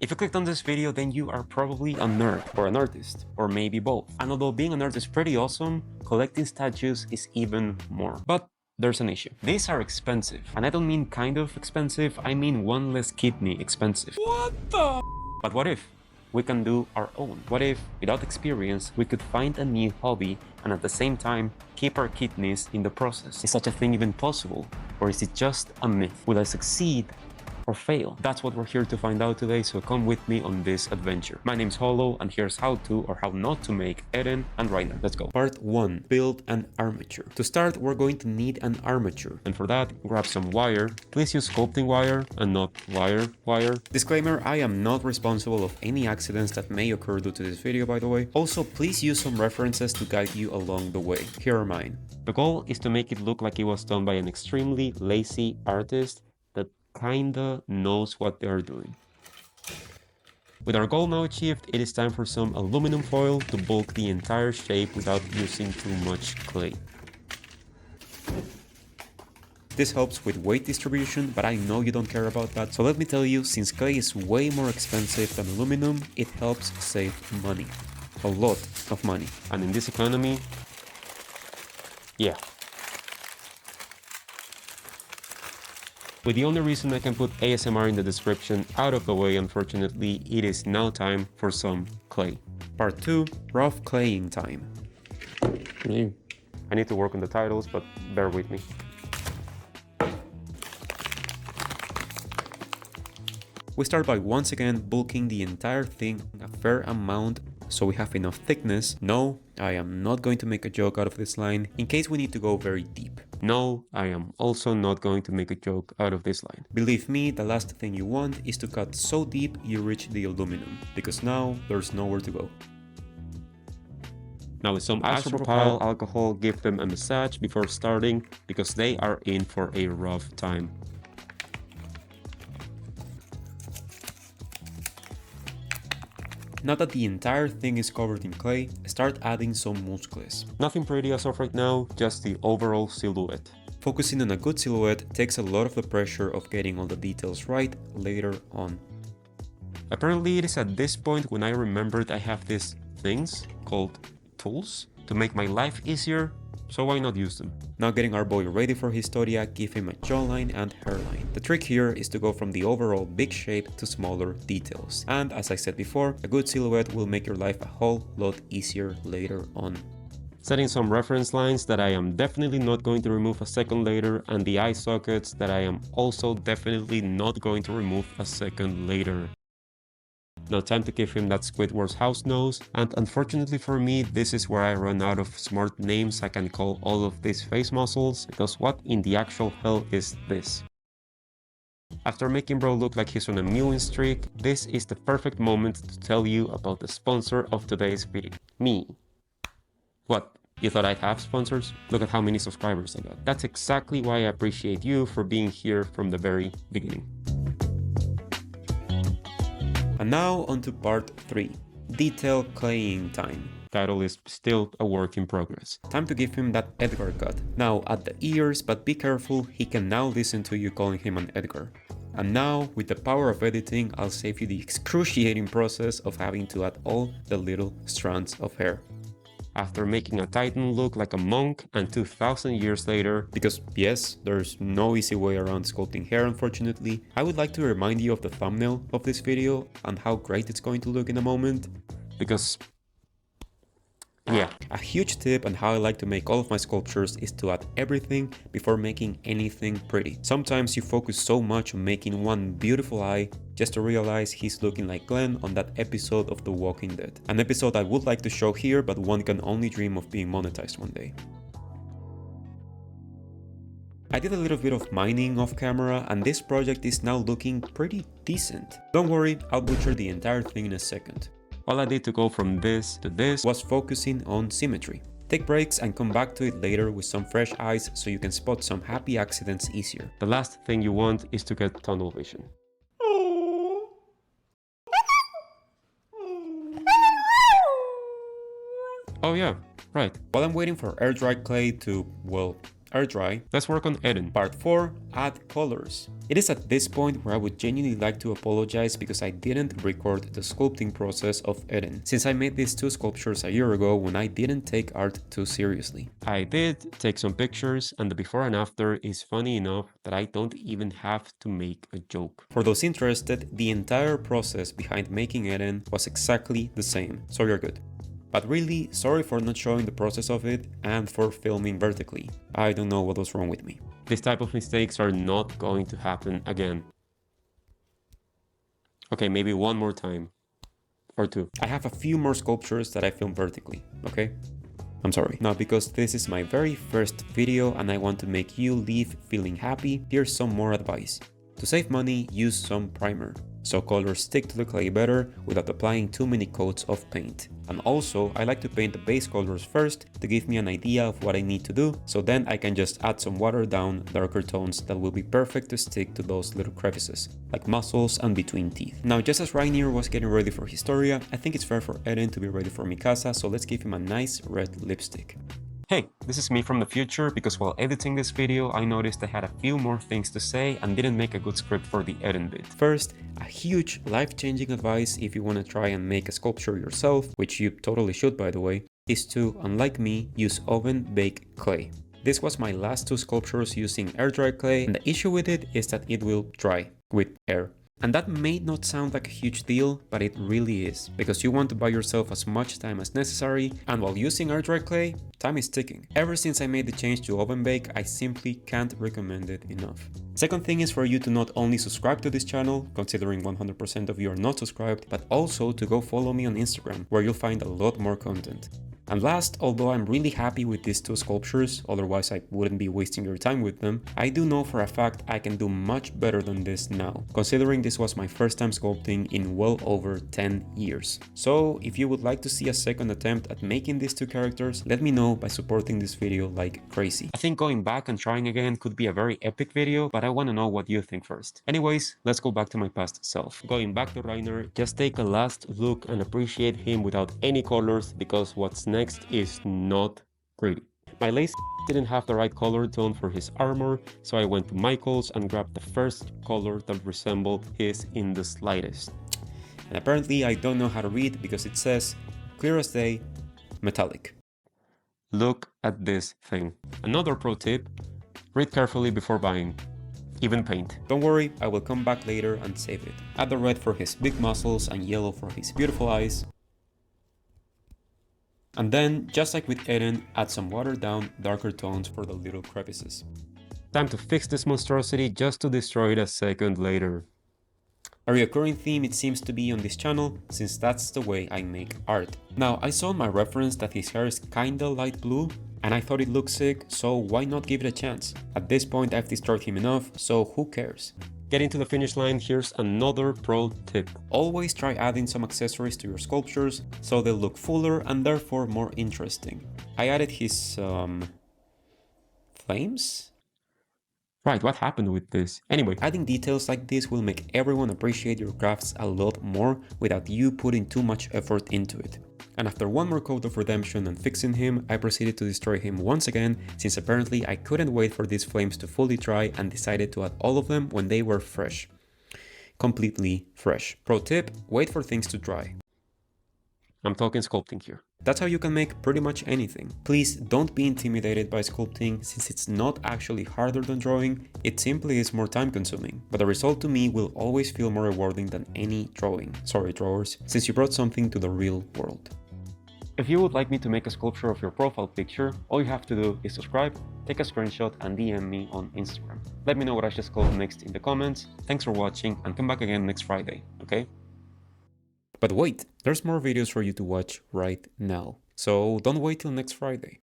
If you clicked on this video, then you are probably a nerd or an artist, or maybe both. And although being an artist is pretty awesome, collecting statues is even more. But there's an issue. These are expensive. And I don't mean kind of expensive, I mean one less kidney expensive. What the? But what if we can do our own? What if, without experience, we could find a new hobby and at the same time keep our kidneys in the process? Is such a thing even possible? Or is it just a myth? Will I succeed or fail? That's what we're here to find out today, so come with me on this adventure. My name's Hollow, and here's how to or how not to make Eren and Reiner. Let's go. Part 1. Build an armature. To start, we're going to need an armature, and for that, grab some wire. Please use sculpting wire and not wire. Disclaimer, I am not responsible of any accidents that may occur due to this video, by the way. Also, please use some references to guide you along the way. Here are mine. The goal is to make it look like it was done by an extremely lazy artist that kinda knows what they're doing. With our goal now achieved, it is time for some aluminum foil to bulk the entire shape without using too much clay. This helps with weight distribution, but I know you don't care about that, so let me tell you, since clay is way more expensive than aluminum, it helps save money. A lot of money. And in this economy, yeah. With the only reason I can put ASMR in the description out of the way, unfortunately, it is now time for some clay. Part 2, rough claying time. I need to work on the titles, but bear with me. We start by once again bulking the entire thing a fair amount so we have enough thickness. No, I am not going to make a joke out of this line in case we need to go very deep. No, I am also not going to make a joke out of this line. Believe me, the last thing you want is to cut so deep you reach the aluminum, because now there's nowhere to go. Now with some RAPHAEL alcohol, give them a massage before starting, because they are in for a rough time. Now that the entire thing is covered in clay, start adding some muscles. Nothing pretty as of right now, just the overall silhouette. Focusing on a good silhouette takes a lot of the pressure of getting all the details right later on. Apparently it is at this point when I remembered I have these things called tools to make my life easier, so why not use them? Now getting our boy ready for Historia, give him a jawline and hairline. The trick here is to go from the overall big shape to smaller details. And as I said before, a good silhouette will make your life a whole lot easier later on. Setting some reference lines that I am definitely not going to remove a second later, and the eye sockets that I am also definitely not going to remove a second later. Now time to give him that Squidward's house nose, and unfortunately for me, this is where I run out of smart names I can call all of these face muscles, because what in the actual hell is this? After making bro look like he's on a mewing streak, this is the perfect moment to tell you about the sponsor of today's video. Me. What? You thought I'd have sponsors? Look at how many subscribers I got. That's exactly why I appreciate you for being here from the very beginning. And now on to part 3, detail claying time. Title is still a work in progress. Time to give him that Edgar cut. Now at the ears, but be careful, he can now listen to you calling him an Edgar. And now, with the power of editing, I'll save you the excruciating process of having to add all the little strands of hair. After making a Titan look like a monk, and 2000 years later, because yes, there's no easy way around sculpting hair unfortunately, I would like to remind you of the thumbnail of this video and how great it's going to look in a moment, because yeah. A huge tip on how I like to make all of my sculptures is to add everything before making anything pretty. Sometimes you focus so much on making one beautiful eye just to realize he's looking like Glenn on that episode of The Walking Dead. An episode I would like to show here, but one can only dream of being monetized one day. I did a little bit of mining off camera, and this project is now looking pretty decent. Don't worry, I'll butcher the entire thing in a second. All I did to go from this to this was focusing on symmetry. Take breaks and come back to it later with some fresh eyes so you can spot some happy accidents easier. The last thing you want is to get tunnel vision. Oh yeah, right. While I'm waiting for air dry clay to, well, air dry. Let's work on Eren. Part 4, add colors. It is at this point where I would genuinely like to apologize because I didn't record the sculpting process of Eren, since I made these two sculptures a year ago when I didn't take art too seriously. I did take some pictures, and the before and after is funny enough that I don't even have to make a joke. For those interested, the entire process behind making Eren was exactly the same, so you're good. But really, sorry for not showing the process of it and for filming vertically. I don't know what was wrong with me. This type of mistakes are not going to happen again. Okay, maybe one more time. Or two. I have a few more sculptures that I filmed vertically, okay? I'm sorry. Now, because this is my very first video and I want to make you leave feeling happy, here's some more advice. To save money, use some primer, so colors stick to the clay better without applying too many coats of paint. And also, I like to paint the base colors first to give me an idea of what I need to do, so then I can just add some watered down, darker tones that will be perfect to stick to those little crevices, like muscles and between teeth. Now, just as Reiner was getting ready for Historia, I think it's fair for Eren to be ready for Mikasa, so let's give him a nice red lipstick. Hey, this is me from the future because while editing this video, I noticed I had a few more things to say and didn't make a good script for the Eren bit. First, a huge life-changing advice if you want to try and make a sculpture yourself, which you totally should by the way, is to, unlike me, use oven-baked clay. This was my last two sculptures using air-dry clay, and the issue with it is that it will dry with air. And that may not sound like a huge deal, but it really is, because you want to buy yourself as much time as necessary, and while using air-dry clay, time is ticking. Ever since I made the change to oven bake, I simply can't recommend it enough. Second thing is for you to not only subscribe to this channel, considering 100% of you are not subscribed, but also to go follow me on Instagram, where you'll find a lot more content. And last, although I'm really happy with these two sculptures, otherwise I wouldn't be wasting your time with them, I do know for a fact I can do much better than this now, considering this was my first time sculpting in well over 10 years. So if you would like to see a second attempt at making these two characters, let me know by supporting this video like crazy. I think going back and trying again could be a very epic video, but I want to know what you think first. Anyways, let's go back to my past self. Going back to Reiner, just take a last look and appreciate him without any colors, because what's next is not pretty. My lace didn't have the right color tone for his armor, so I went to Michael's and grabbed the first color that resembled his in the slightest. And apparently I don't know how to read because it says, clear as day, metallic. Look at this thing. Another pro tip, read carefully before buying. Even paint. Don't worry, I will come back later and save it. Add the red for his big muscles and yellow for his beautiful eyes. And then, just like with Eren, add some watered down, darker tones for the little crevices. Time to fix this monstrosity just to destroy it a second later. A recurring theme it seems to be on this channel, since that's the way I make art. Now, I saw in my reference that his hair is kinda light blue, and I thought it looked sick, so why not give it a chance? At this point I've destroyed him enough, so who cares? Getting to the finish line, here's another pro tip. Always try adding some accessories to your sculptures so they'll look fuller and therefore more interesting. I added his flames? Right, what happened with this? Anyway, adding details like this will make everyone appreciate your crafts a lot more without you putting too much effort into it. And after one more coat of redemption and fixing him, I proceeded to destroy him once again, since apparently I couldn't wait for these flames to fully dry and decided to add all of them when they were fresh. Completely fresh. Pro tip, wait for things to dry. I'm talking sculpting here. That's how you can make pretty much anything. Please don't be intimidated by sculpting, since it's not actually harder than drawing, it simply is more time consuming. But the result to me will always feel more rewarding than any drawing. Sorry drawers, since you brought something to the real world. If you would like me to make a sculpture of your profile picture, all you have to do is subscribe, take a screenshot and DM me on Instagram. Let me know what I should sculpt next in the comments. Thanks for watching and come back again next Friday, okay? But wait, there's more videos for you to watch right now, so don't wait till next Friday.